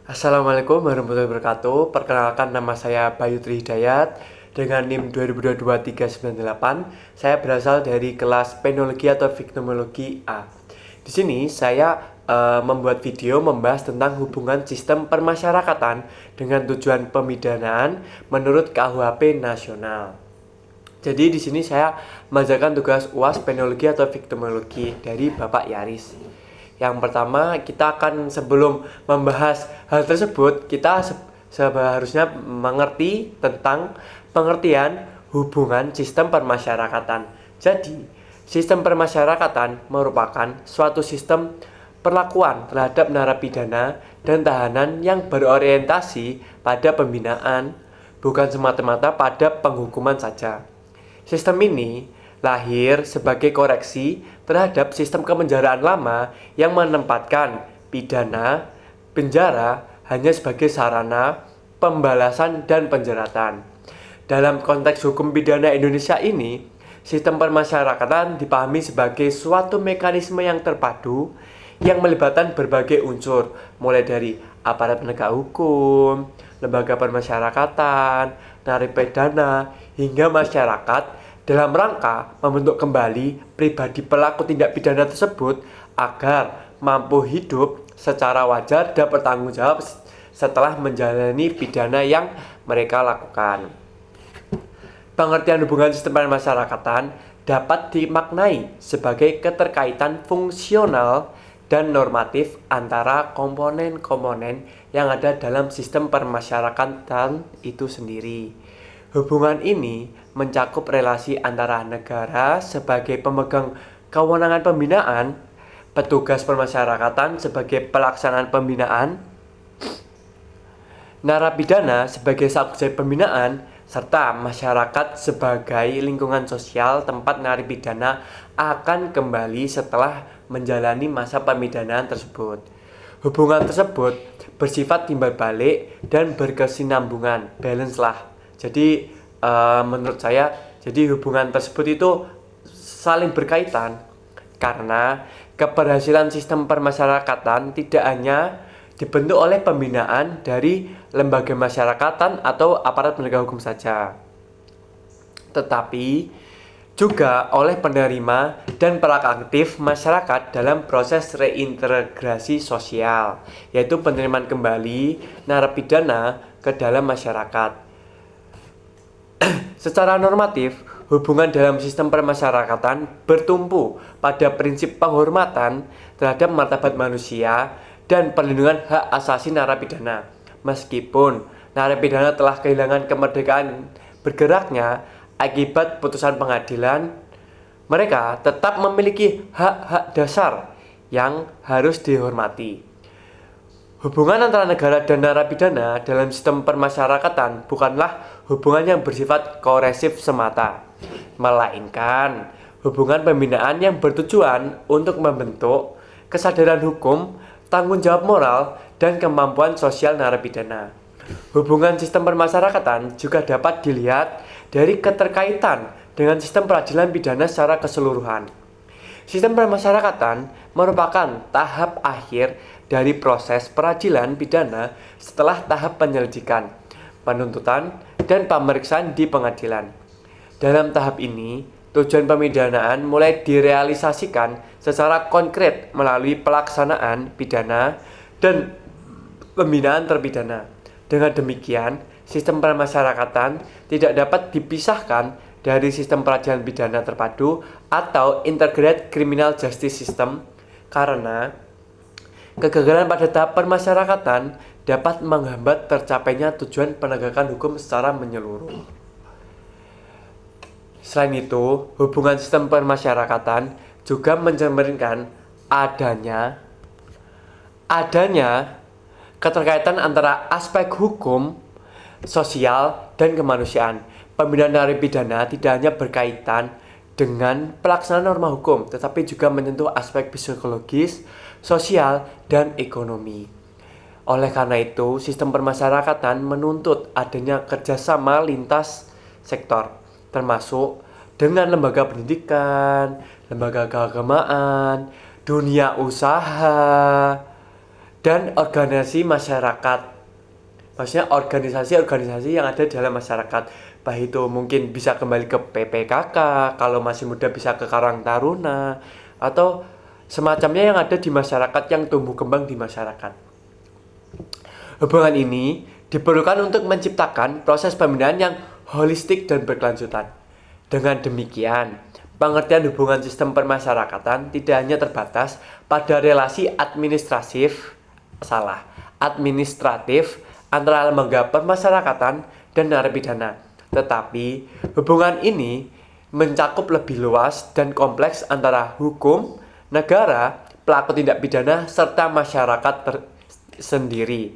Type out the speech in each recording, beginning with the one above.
Assalamualaikum warahmatullahi wabarakatuh. Perkenalkan, nama saya Bayu Tri Hidayat dengan NIM 2022-398. Saya berasal dari kelas Penologi atau Viktimologi A. Di sini saya membuat video membahas tentang hubungan sistem permasyarakatan dengan tujuan pemidanaan menurut KUHP nasional. Jadi di sini saya mengerjakan tugas UAS Penologi atau Viktimologi dari Bapak Yaris. Yang pertama, kita akan sebelum membahas hal tersebut, kita seharusnya mengerti tentang pengertian hubungan sistem permasyarakatan. Jadi, sistem permasyarakatan merupakan suatu sistem perlakuan terhadap narapidana dan tahanan yang berorientasi pada pembinaan, bukan semata-mata pada penghukuman saja. Sistem ini lahir sebagai koreksi terhadap sistem kepenjaraan lama yang menempatkan pidana penjara hanya sebagai sarana pembalasan dan penjeratan. Dalam konteks hukum pidana Indonesia ini, sistem permasyarakatan dipahami sebagai suatu mekanisme yang terpadu yang melibatkan berbagai unsur, mulai dari aparat penegak hukum, lembaga permasyarakatan, narapidana, hingga masyarakat dalam rangka membentuk kembali pribadi pelaku tindak pidana tersebut agar mampu hidup secara wajar dan bertanggung jawab setelah menjalani pidana yang mereka lakukan. Pengertian hubungan sistem permasyarakatan dapat dimaknai sebagai keterkaitan fungsional dan normatif antara komponen-komponen yang ada dalam sistem permasyarakatan itu sendiri. Hubungan ini mencakup relasi antara negara sebagai pemegang kewenangan pembinaan, petugas permasyarakatan sebagai pelaksanaan pembinaan, narapidana sebagai subjek pembinaan, serta masyarakat sebagai lingkungan sosial tempat narapidana akan kembali setelah menjalani masa pemidanaan tersebut. Hubungan tersebut bersifat timbal balik dan berkesinambungan, balance lah. Jadi menurut saya, jadi hubungan tersebut itu saling berkaitan karena keberhasilan sistem permasyarakatan tidak hanya dibentuk oleh pembinaan dari lembaga masyarakatan atau aparat penegak hukum saja, tetapi juga oleh penerima dan pelaku aktif masyarakat dalam proses reintegrasi sosial, yaitu penerimaan kembali narapidana ke dalam masyarakat. Secara normatif, hubungan dalam sistem permasyarakatan bertumpu pada prinsip penghormatan terhadap martabat manusia dan perlindungan hak asasi narapidana. Meskipun narapidana telah kehilangan kemerdekaan bergeraknya akibat putusan pengadilan, mereka tetap memiliki hak-hak dasar yang harus dihormati. Hubungan antara negara dan narapidana dalam sistem permasyarakatan bukanlah hubungan yang bersifat koresif semata, melainkan hubungan pembinaan yang bertujuan untuk membentuk kesadaran hukum, tanggung jawab moral, dan kemampuan sosial narapidana. Hubungan sistem permasyarakatan juga dapat dilihat dari keterkaitan dengan sistem peradilan pidana secara keseluruhan. Sistem permasyarakatan merupakan tahap akhir dari proses peradilan pidana setelah tahap penyelidikan, penuntutan, dan pemeriksaan di pengadilan. Dalam tahap ini, tujuan pemidanaan mulai direalisasikan secara konkret melalui pelaksanaan pidana dan pembinaan terpidana. Dengan demikian, sistem permasyarakatan tidak dapat dipisahkan dari sistem peradilan pidana terpadu atau Integrated Criminal Justice System karena kegagalan pada tahap permasyarakatan dapat menghambat tercapainya tujuan penegakan hukum secara menyeluruh. Selain itu, hubungan sistem permasyarakatan juga mencerminkan adanya keterkaitan antara aspek hukum, sosial, dan kemanusiaan. Pembinaan narapidana tidak hanya berkaitan dengan pelaksanaan norma hukum, tetapi juga menyentuh aspek psikologis, sosial, dan ekonomi. Oleh karena itu, sistem permasyarakatan menuntut adanya kerjasama lintas sektor, termasuk dengan lembaga pendidikan, lembaga keagamaan, dunia usaha, dan organisasi masyarakat. Maksudnya organisasi-organisasi yang ada dalam masyarakat. Baik itu mungkin bisa kembali ke PPKK, kalau masih muda bisa ke Karang Taruna, atau semacamnya yang ada di masyarakat, yang tumbuh kembang di masyarakat. Hubungan ini diperlukan untuk menciptakan proses pembinaan yang holistik dan berkelanjutan. Dengan demikian, pengertian hubungan sistem permasyarakatan tidak hanya terbatas pada relasi administratif antara lembaga permasyarakatan dan narapidana, tetapi hubungan ini mencakup lebih luas dan kompleks antara hukum, negara, pelaku tindak pidana, serta masyarakat sendiri.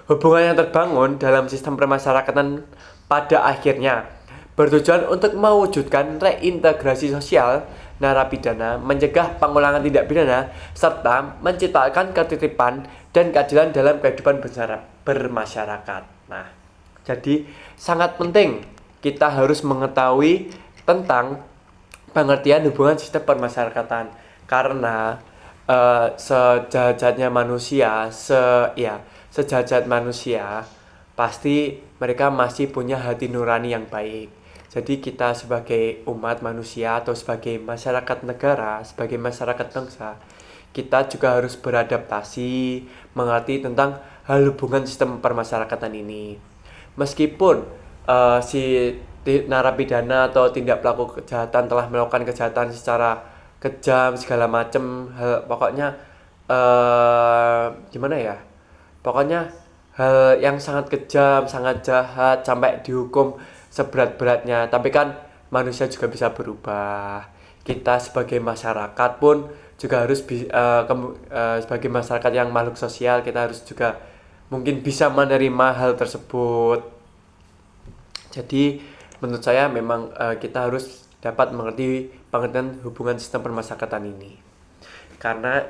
Hubungan yang terbangun dalam sistem permasyarakatan pada akhirnya bertujuan untuk mewujudkan reintegrasi sosial narapidana, mencegah pengulangan tindak pidana, serta menciptakan ketertiban dan keadilan dalam kehidupan bermasyarakat. Nah, jadi sangat penting kita harus mengetahui tentang pengertian hubungan sistem permasyarakatan, karena sejahatnya manusia, sejahat manusia, pasti mereka masih punya hati nurani yang baik. Jadi kita sebagai umat manusia atau sebagai masyarakat negara, sebagai masyarakat bangsa, kita juga harus beradaptasi, mengerti tentang hal hubungan sistem permasyarakatan ini. Meskipun si narapidana atau tindak pelaku kejahatan telah melakukan kejahatan secara kejam segala macam, pokoknya gimana ya? Pokoknya hal yang sangat kejam, sangat jahat, sampai dihukum seberat-beratnya. Tapi kan manusia juga bisa berubah. Kita sebagai masyarakat pun juga harus sebagai masyarakat yang makhluk sosial, kita harus juga mungkin bisa menerima hal tersebut. Jadi menurut saya memang kita harus dapat mengerti pengertian hubungan sistem permasyarakatan ini, karena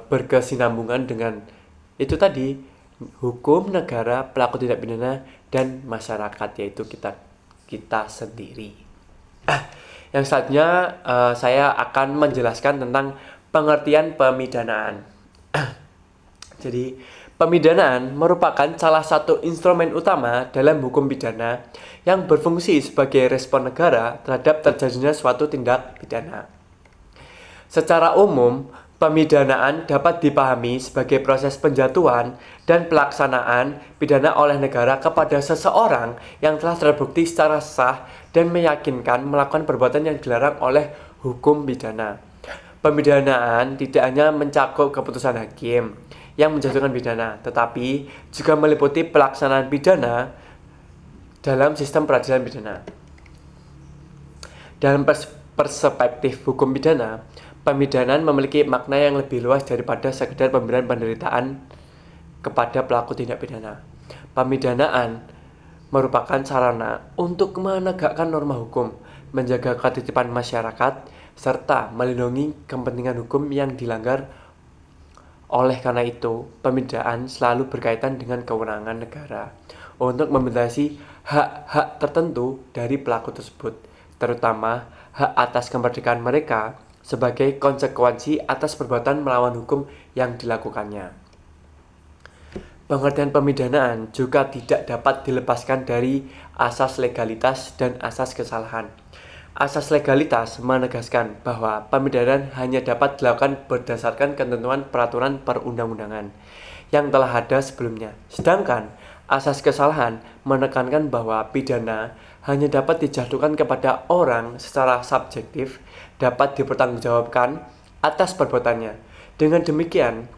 berkesinambungan dengan itu tadi, hukum, negara, pelaku tindak pidana, dan masyarakat, yaitu kita sendiri. Yang selanjutnya saya akan menjelaskan tentang pengertian pemidanaan. Jadi, pemidanaan merupakan salah satu instrumen utama dalam hukum pidana yang berfungsi sebagai respon negara terhadap terjadinya suatu tindak pidana. Secara umum, pemidanaan dapat dipahami sebagai proses penjatuhan dan pelaksanaan pidana oleh negara kepada seseorang yang telah terbukti secara sah dan meyakinkan melakukan perbuatan yang dilarang oleh hukum pidana. Pemidanaan tidak hanya mencakup keputusan hakim yang menjatuhkan pidana, tetapi juga meliputi pelaksanaan pidana dalam sistem peradilan pidana. Dalam perspektif hukum pidana, pemidanaan memiliki makna yang lebih luas daripada sekedar pemberian penderitaan kepada pelaku tindak pidana. Pemidanaan merupakan sarana untuk menegakkan norma hukum, menjaga ketertiban masyarakat, serta melindungi kepentingan hukum yang dilanggar. Oleh karena itu, pemidanaan selalu berkaitan dengan kewenangan negara untuk membatasi hak-hak tertentu dari pelaku tersebut, terutama hak atas kemerdekaan mereka sebagai konsekuensi atas perbuatan melawan hukum yang dilakukannya. Pengertian pemidanaan juga tidak dapat dilepaskan dari asas legalitas dan asas kesalahan. Asas legalitas menegaskan bahwa pemidanaan hanya dapat dilakukan berdasarkan ketentuan peraturan perundang-undangan yang telah ada sebelumnya. Sedangkan asas kesalahan menekankan bahwa pidana hanya dapat dijatuhkan kepada orang secara subjektif, dapat dipertanggungjawabkan atas perbuatannya. Dengan demikian,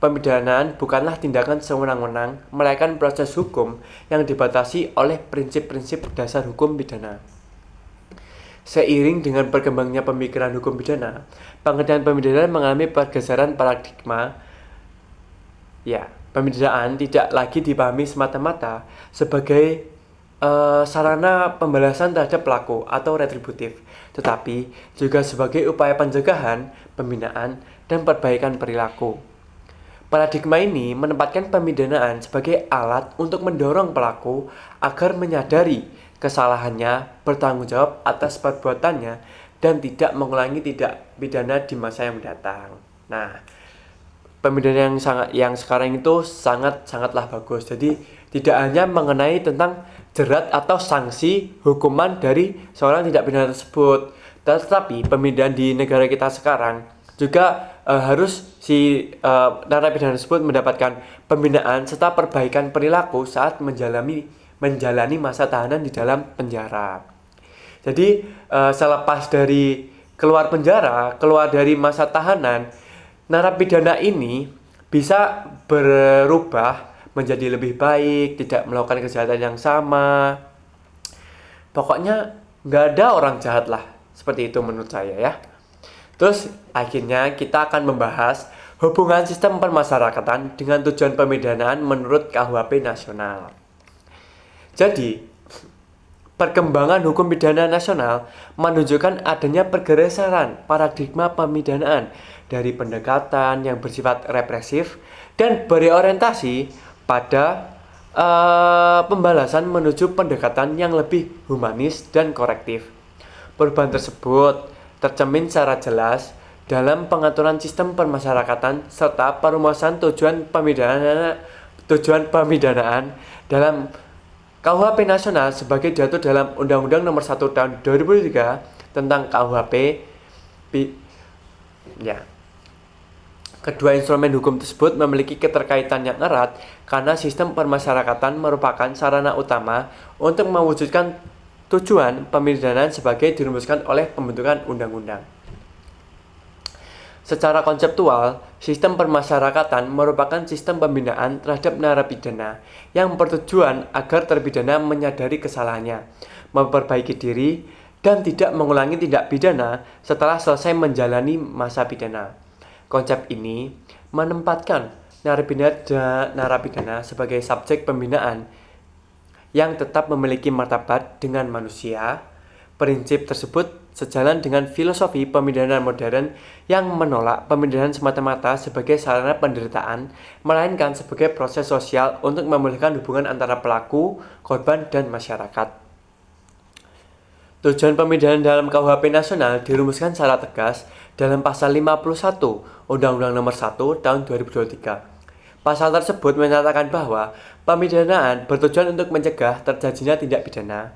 pemidanaan bukanlah tindakan sewenang-wenang, melainkan proses hukum yang dibatasi oleh prinsip-prinsip dasar hukum pidana. Seiring dengan berkembangnya pemikiran hukum pidana, pengertian pemidanaan mengalami pergeseran paradigma. Pemidanaan tidak lagi dipahami semata-mata sebagai sarana pembalasan terhadap pelaku atau retributif, tetapi juga sebagai upaya pencegahan, pembinaan, dan perbaikan perilaku. Paradigma ini menempatkan pemidanaan sebagai alat untuk mendorong pelaku agar menyadari kesalahannya, bertanggung jawab atas perbuatannya, dan tidak mengulangi tindak pidana di masa yang mendatang. Nah, pemidanaan yang sekarang itu sangatlah bagus. Jadi tidak hanya mengenai tentang jerat atau sanksi hukuman dari seorang tindak pidana tersebut, tetapi pemindahan di negara kita sekarang juga harus si narapidana tersebut mendapatkan pembinaan serta perbaikan perilaku saat menjalani masa tahanan di dalam penjara. Jadi selepas dari keluar penjara, keluar dari masa tahanan, narapidana ini bisa berubah menjadi lebih baik, tidak melakukan kejahatan yang sama. Pokoknya nggak ada orang jahat lah, seperti itu menurut saya ya. Terus akhirnya kita akan membahas hubungan sistem permasyarakatan dengan tujuan pemidanaan menurut KUHP nasional. Jadi, perkembangan hukum pidana nasional menunjukkan adanya pergeseran paradigma pemidanaan dari pendekatan yang bersifat represif dan berorientasi pada pembalasan menuju pendekatan yang lebih humanis dan korektif. Perubahan tersebut tercermin secara jelas dalam pengaturan sistem permasyarakatan serta perumusan tujuan pemidanaan dalam KUHP nasional sebagai diatur dalam Undang-Undang Nomor 1 Tahun 2003 tentang KUHP. Kedua instrumen hukum tersebut memiliki keterkaitan yang erat karena sistem permasyarakatan merupakan sarana utama untuk mewujudkan tujuan pemidanaan sebagai dirumuskan oleh pembentukan undang-undang. Secara konseptual, sistem permasyarakatan merupakan sistem pembinaan terhadap narapidana yang bertujuan agar terpidana menyadari kesalahannya, memperbaiki diri, dan tidak mengulangi tindak pidana setelah selesai menjalani masa pidana. Konsep ini menempatkan narapidana sebagai subjek pembinaan yang tetap memiliki martabat dengan manusia. Prinsip tersebut sejalan dengan filosofi pemidanaan modern yang menolak pemidanaan semata-mata sebagai sarana penderitaan, melainkan sebagai proses sosial untuk memulihkan hubungan antara pelaku, korban, dan masyarakat. Tujuan pemidanaan dalam KUHP nasional dirumuskan secara tegas dalam pasal 51 Undang-Undang Nomor 1 Tahun 2023. Pasal tersebut menyatakan bahwa pemidanaan bertujuan untuk mencegah terjadinya tindak pidana,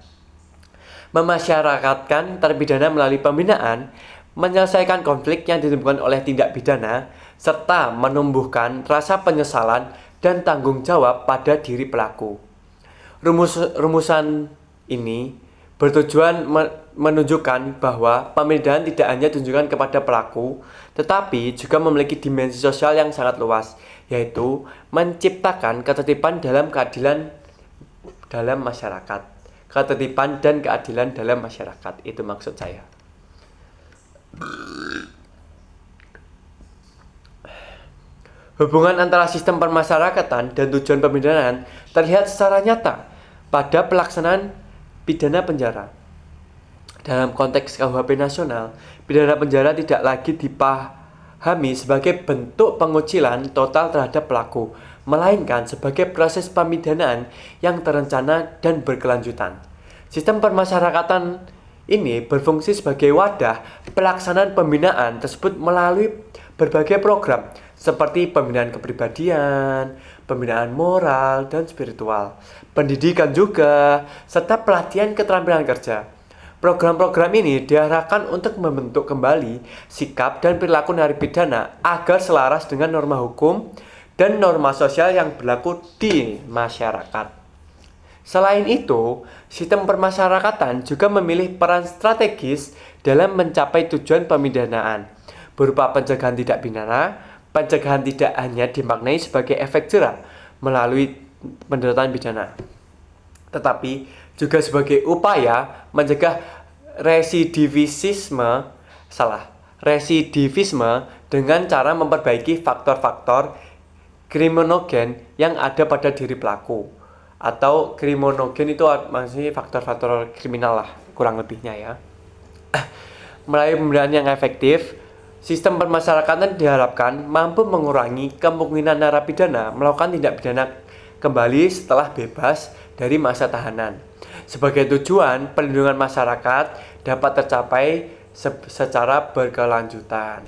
memasyarakatkan terpidana melalui pembinaan, menyelesaikan konflik yang ditimbulkan oleh tindak pidana, serta menumbuhkan rasa penyesalan dan tanggung jawab pada diri pelaku. Rumusan ini bertujuan menunjukkan bahwa pemidanaan tidak hanya ditujukan kepada pelaku, tetapi juga memiliki dimensi sosial yang sangat luas, yaitu menciptakan ketertiban dalam keadilan dalam masyarakat. Ketertiban dan keadilan dalam masyarakat, itu maksud saya. Hubungan antara sistem permasyarakatan dan tujuan pemidanaan terlihat secara nyata pada pelaksanaan pidana penjara. Dalam konteks KUHP nasional, pidana penjara tidak lagi dipahami sebagai bentuk pengucilan total terhadap pelaku, melainkan sebagai proses pemidanaan yang terencana dan berkelanjutan. Sistem permasyarakatan ini berfungsi sebagai wadah pelaksanaan pembinaan tersebut melalui berbagai program seperti pembinaan kepribadian, pembinaan moral dan spiritual, pendidikan juga, serta pelatihan keterampilan kerja. Program-program ini diarahkan untuk membentuk kembali sikap dan perilaku narapidana agar selaras dengan norma hukum dan norma sosial yang berlaku di masyarakat. Selain itu, sistem permasyarakatan juga memilih peran strategis dalam mencapai tujuan pemidanaan, berupa pencegahan tindak pidana. Pencegahan tidak hanya dimaknai sebagai efek jera melalui penderitaan pidana, tetapi juga sebagai upaya mencegah residivisme dengan cara memperbaiki faktor-faktor kriminogen yang ada pada diri pelaku. Atau kriminogen itu maksudnya faktor-faktor kriminal lah, kurang lebihnya ya. Melalui pembinaan yang efektif, sistem permasyarakatan diharapkan mampu mengurangi kemungkinan narapidana melakukan tindak pidana kembali setelah bebas dari masa tahanan. Sebagai tujuan, perlindungan masyarakat dapat tercapai secara berkelanjutan.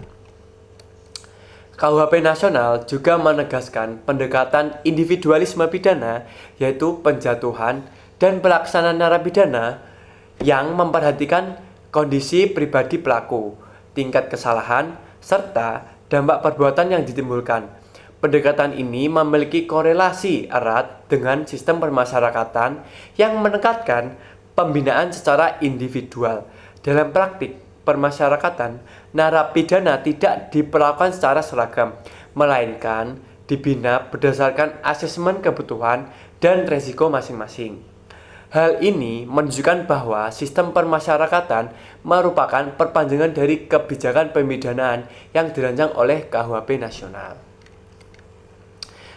KUHP nasional juga menegaskan pendekatan individualisme pidana, yaitu penjatuhan dan pelaksanaan narapidana yang memperhatikan kondisi pribadi pelaku, tingkat kesalahan, serta dampak perbuatan yang ditimbulkan. Pendekatan ini memiliki korelasi erat dengan sistem permasyarakatan yang menekankan pembinaan secara individual. Dalam praktik permasyarakatan, narapidana tidak diperlakukan secara seragam, melainkan dibina berdasarkan asesmen kebutuhan dan resiko masing-masing. Hal ini menunjukkan bahwa sistem permasyarakatan merupakan perpanjangan dari kebijakan pemidanaan yang dirancang oleh KUHP nasional.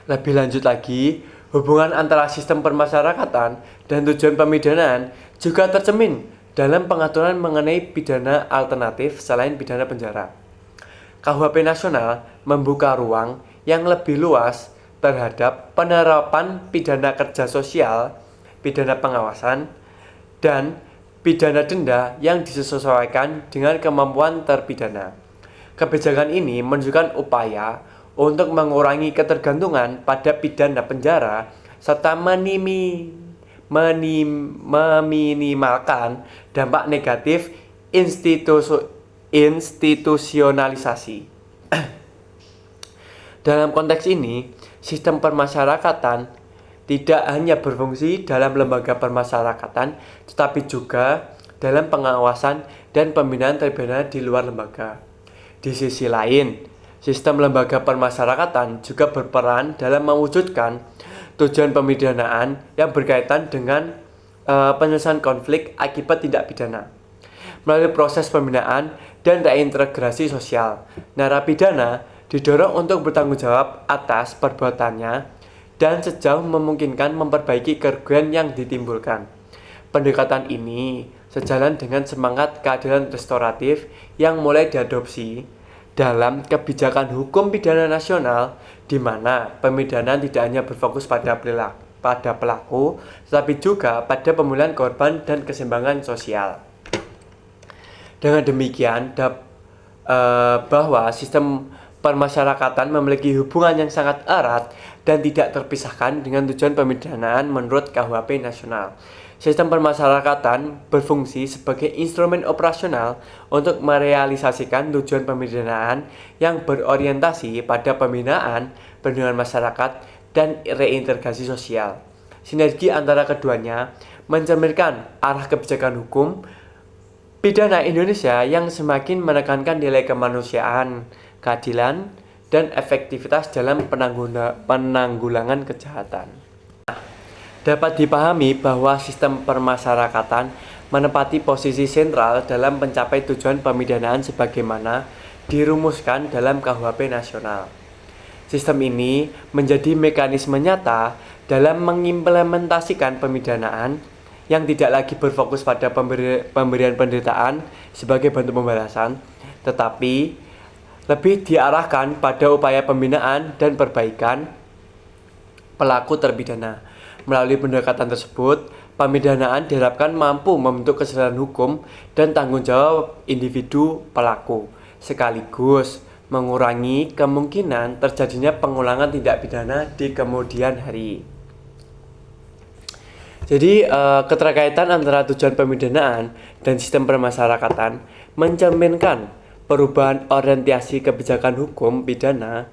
Lebih lanjut lagi, hubungan antara sistem permasyarakatan dan tujuan pemidanaan juga tercermin dalam pengaturan mengenai pidana alternatif selain pidana penjara. KUHP nasional membuka ruang yang lebih luas terhadap penerapan pidana kerja sosial, pidana pengawasan, dan pidana denda yang disesuaikan dengan kemampuan terpidana. Kebijakan ini menunjukkan upaya untuk mengurangi ketergantungan pada pidana penjara serta meminimalkan dampak negatif institusionalisasi. Dalam konteks ini, sistem permasyarakatan tidak hanya berfungsi dalam lembaga permasyarakatan, tetapi juga dalam pengawasan dan pembinaan terpidana di luar lembaga. Di sisi lain, sistem lembaga permasyarakatan juga berperan dalam mewujudkan tujuan pemidanaan yang berkaitan dengan penyelesaian konflik akibat tindak pidana. Melalui proses pembinaan dan reintegrasi sosial, narapidana didorong untuk bertanggung jawab atas perbuatannya dan sejauh memungkinkan memperbaiki kerugian yang ditimbulkan. Pendekatan ini sejalan dengan semangat keadilan restoratif yang mulai diadopsi dalam kebijakan hukum pidana nasional, di mana pemidanaan tidak hanya berfokus pada pelaku, tetapi juga pada pemulihan korban dan keseimbangan sosial. Dengan demikian, bahwa sistem permasyarakatan memiliki hubungan yang sangat erat dan tidak terpisahkan dengan tujuan pemidanaan menurut KUHP nasional. Sistem permasyarakatan berfungsi sebagai instrumen operasional untuk merealisasikan tujuan pemidanaan yang berorientasi pada pembinaan, perlindungan masyarakat, dan reintegrasi sosial. Sinergi antara keduanya mencerminkan arah kebijakan hukum pidana Indonesia yang semakin menekankan nilai kemanusiaan, keadilan, dan efektivitas dalam penanggulangan kejahatan. Dapat dipahami bahwa sistem permasyarakatan menempati posisi sentral dalam mencapai tujuan pemidanaan sebagaimana dirumuskan dalam KUHP nasional. Sistem ini menjadi mekanisme nyata dalam mengimplementasikan pemidanaan yang tidak lagi berfokus pada pemberian penderitaan sebagai bentuk pembalasan, tetapi lebih diarahkan pada upaya pembinaan dan perbaikan pelaku terpidana. Melalui pendekatan tersebut, pemidanaan diharapkan mampu membentuk kesadaran hukum dan tanggung jawab individu pelaku, sekaligus mengurangi kemungkinan terjadinya pengulangan tindak pidana di kemudian hari. Jadi, keterkaitan antara tujuan pemidanaan dan sistem permasyarakatan mencerminkan perubahan orientasi kebijakan hukum pidana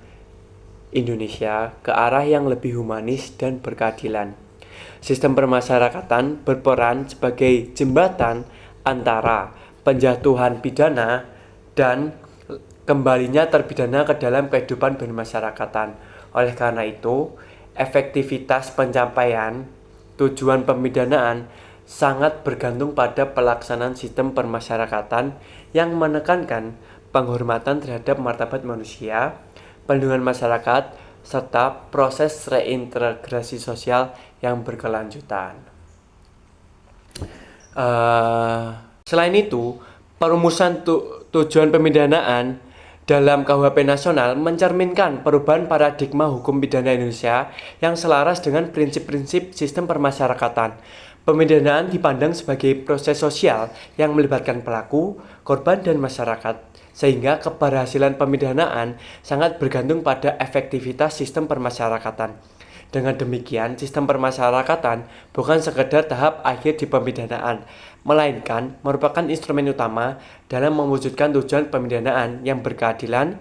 Indonesia ke arah yang lebih humanis dan berkeadilan. Sistem permasyarakatan berperan sebagai jembatan antara penjatuhan pidana dan kembalinya terpidana ke dalam kehidupan bermasyarakatan. Oleh karena itu, efektivitas pencapaian tujuan pemidanaan sangat bergantung pada pelaksanaan sistem permasyarakatan yang menekankan penghormatan terhadap martabat manusia, perlindungan masyarakat, serta proses reintegrasi sosial yang berkelanjutan. Selain itu, perumusan tujuan pemidanaan dalam KUHP nasional mencerminkan perubahan paradigma hukum pidana Indonesia yang selaras dengan prinsip-prinsip sistem permasyarakatan. Pemidanaan dipandang sebagai proses sosial yang melibatkan pelaku, korban, dan masyarakat, sehingga keberhasilan pemidanaan sangat bergantung pada efektivitas sistem permasyarakatan. Dengan demikian, sistem permasyarakatan bukan sekedar tahap akhir di pemidanaan, melainkan merupakan instrumen utama dalam mewujudkan tujuan pemidanaan yang berkeadilan,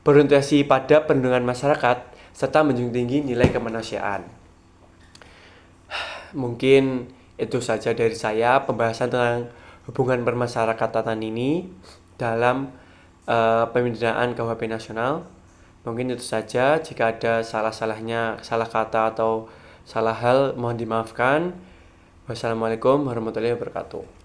berorientasi pada perlindungan masyarakat, serta menjunjung tinggi nilai kemanusiaan. Mungkin itu saja dari saya pembahasan tentang hubungan permasyarakatan ini dalam pemidanaan KUHP nasional. Mungkin itu saja. Jika ada salah kata atau salah hal, mohon dimaafkan. Wassalamualaikum warahmatullahi wabarakatuh.